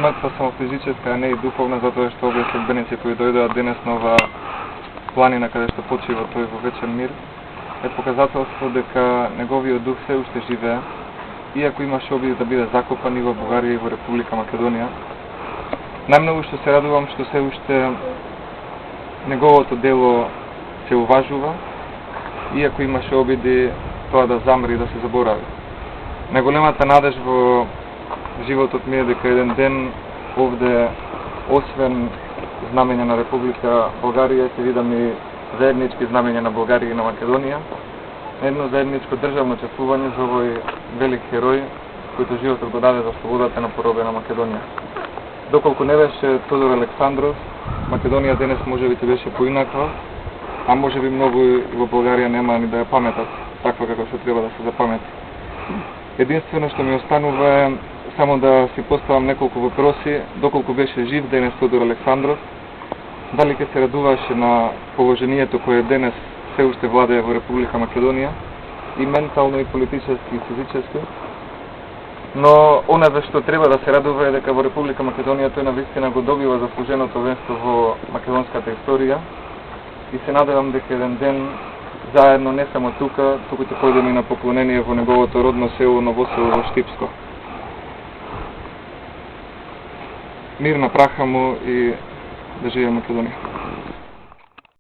смртта само физическа, а не и духовна, затоа што овие следбеници кои дојдоа денес на оваа планина каде што почива тој во вечен мир, е показателство дека неговиот дух се уште живее, иако имаше обид да биде закопан и во Бугарија и во Република Македонија. Најмногу што се радувам што се уште неговото дело се уважува, иако имаше обиди тоа да замри и да се заборави. Најголемата надеж во животот ми е дека еден ден овде, освен знамења на Република Бугарија, ќе видам и заеднички знамења на Бугарија и на Македонија, едно заедничко државно чествување за овој велик херој, којто животот го даде за слободата на поробена Македонија. Доколку не беше Тодор Александров, Македонија денес можеби ќе беше поинаква, а можеби многу и во Бугарија нема ни да ја паметат таква како што треба да се запамети. Единствено што ми останува е само да си поставам неколку въпроси, доколку беше жив денес Тодор Александров, дали ќе се радуваше на положението кое денес се уште владее во Република Македонија, и ментално, и политически, и физически. Но она за што треба да се радува е дека во Република Македонија тој навистина го добива заслуженото венство во македонската историја и се надевам дека еден ден заедно, не само тука, туку ќе појдеме и на поклонение во неговото родно село Новосело во Штипско. Мир на праха му и да живее Македонија.